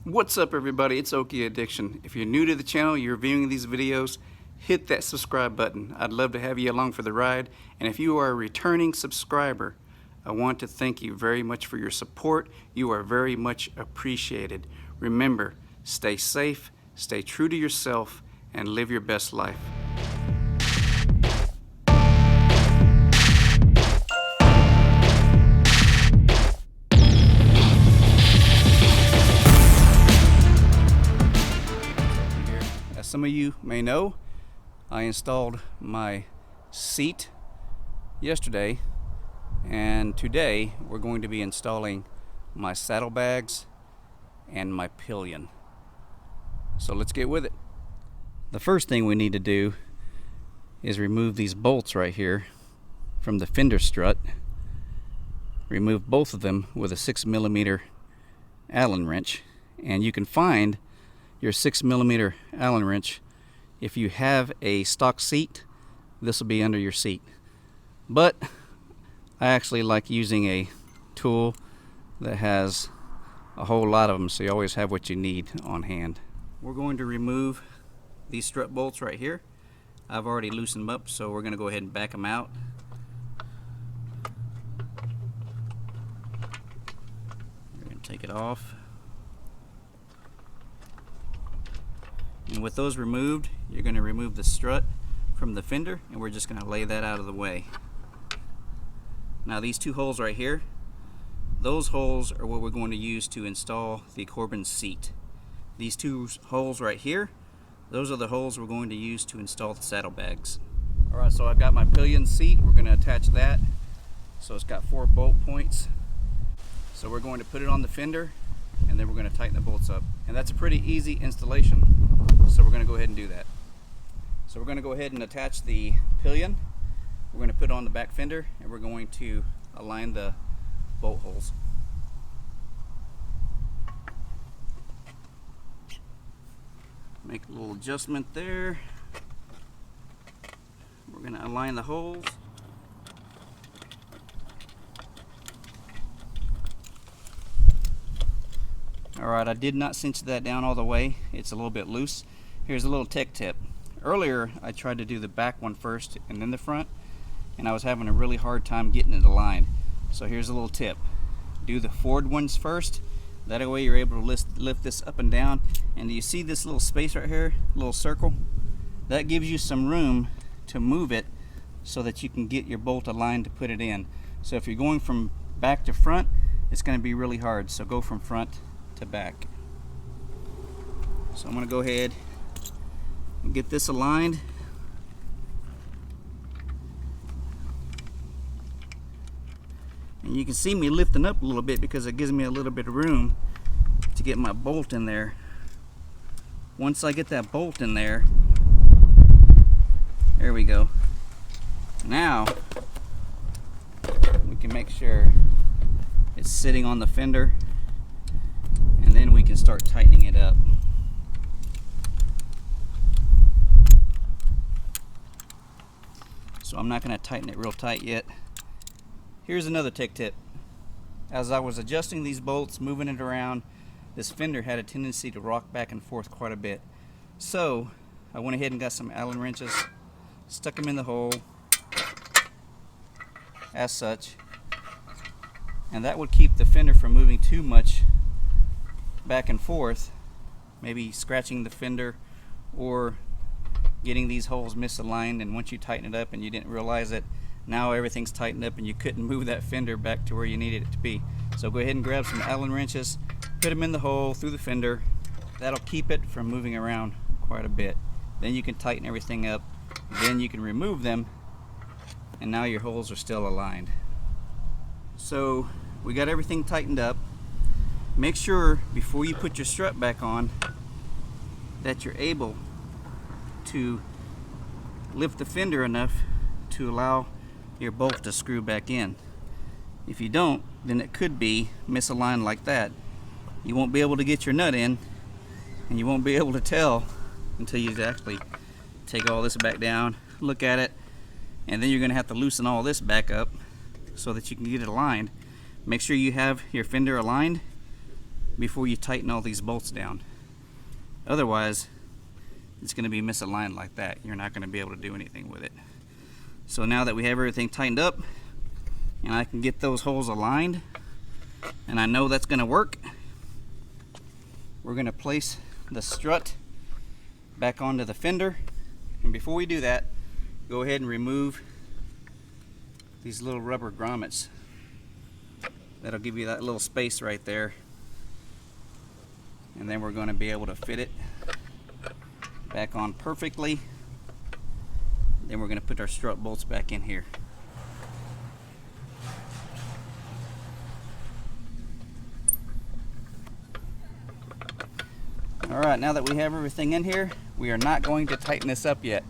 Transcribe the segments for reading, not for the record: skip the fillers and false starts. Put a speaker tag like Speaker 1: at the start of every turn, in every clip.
Speaker 1: What's up, everybody? It's Okie Addiction. If you're new to the channel, you're viewing these videos, hit that subscribe button. I'd love to have you along for the ride. And if you are a returning subscriber, I want to thank you very much for your support. You are very much appreciated. Remember, stay safe, stay true to yourself, and live your best life. Some of you may know, I installed my seat yesterday, and today we're going to be installing my saddlebags and my pillion. So let's get with it. The first thing we need to do is remove these bolts right here from the Fender strut. Remove both of them with a 6mm Allen wrench, and you can find your 6mm Allen wrench. If you have a stock seat, this will be under your seat. But I actually like using a tool that has a whole lot of them, so you always have what you need on hand. We're going to remove these strut bolts right here. I've already loosened them up, so we're going to go ahead and back them out. We're going to take it off. And with those removed, you're going to remove the strut from the fender, and we're just going to lay that out of the way. Now these two holes right here, those holes are what we're going to use to install the Corbin seat. These two holes right here, those are the holes we're going to use to install the saddlebags. Alright, so I've got my pillion seat. We're going to attach that. So it's got 4 bolt points. So we're going to put it on the fender, and then we're going to tighten the bolts up. And that's a pretty easy installation. So we're going to go ahead and do that. So we're going to go ahead and attach the pillion. We're going to put it on the back fender, and we're going to align the bolt holes. Make a little adjustment there. We're going to align the holes. Alright, I did not cinch that down all the way. It's a little bit loose. Here's a little tech tip. Earlier I tried to do the back one first and then the front, and I was having a really hard time getting it aligned. So here's a little tip. Do the forward ones first. That way you're able to lift this up and down. And do you see this little space right here, little circle? That gives you some room to move it so that you can get your bolt aligned to put it in. So if you're going from back to front, it's going to be really hard. So go from front to back. So I'm going to go ahead and get this aligned. And you can see me lifting up a little bit because it gives me a little bit of room to get my bolt in there. Once I get that bolt in there, there we go. Now we can make sure it's sitting on the fender, and then we can start tightening it up. So I'm not going to tighten it real tight yet. Here's another tech tip. As I was adjusting these bolts, moving it around, this fender had a tendency to rock back and forth quite a bit. So I went ahead and got some Allen wrenches, stuck them in the hole as such, and that would keep the fender from moving too much back and forth, maybe scratching the fender or getting these holes misaligned, and once you tighten it up and you didn't realize it, now everything's tightened up and you couldn't move that fender back to where you needed it to be. So go ahead and grab some Allen wrenches, put them in the hole through the fender. That'll keep it from moving around quite a bit. Then you can tighten everything up, then you can remove them, and now your holes are still aligned. So we got everything tightened up. Make sure before you put your strut back on that you're able to lift the fender enough to allow your bolt to screw back in. If you don't, then it could be misaligned like that. You won't be able to get your nut in, and you won't be able to tell until you actually take all this back down, look at it, and then you're going to have to loosen all this back up so that you can get it aligned. Make sure you have your fender aligned before you tighten all these bolts down. Otherwise, it's going to be misaligned like that. You're not going to be able to do anything with it. So now that we have everything tightened up, and I can get those holes aligned, and I know that's going to work, we're going to place the strut back onto the fender. And before we do that, go ahead and remove these little rubber grommets. That'll give you that little space right there, and then we're going to be able to fit it back on perfectly. Then we're going to put our strut bolts back in here. Alright, now that we have everything in here, we are not going to tighten this up yet.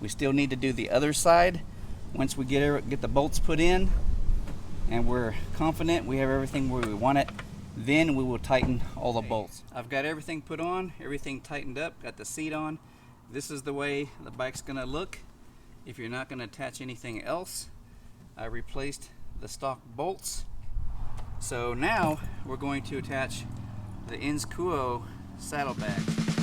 Speaker 1: We still need to do the other side. Once we get the bolts put in and we're confident we have everything where we want it, then we will tighten all the bolts. I've got everything put on, everything tightened up, got the seat on. This is the way the bike's going to look if you're not going to attach anything else. I replaced the stock bolts. So now we're going to attach the indianscoutbobber saddlebag.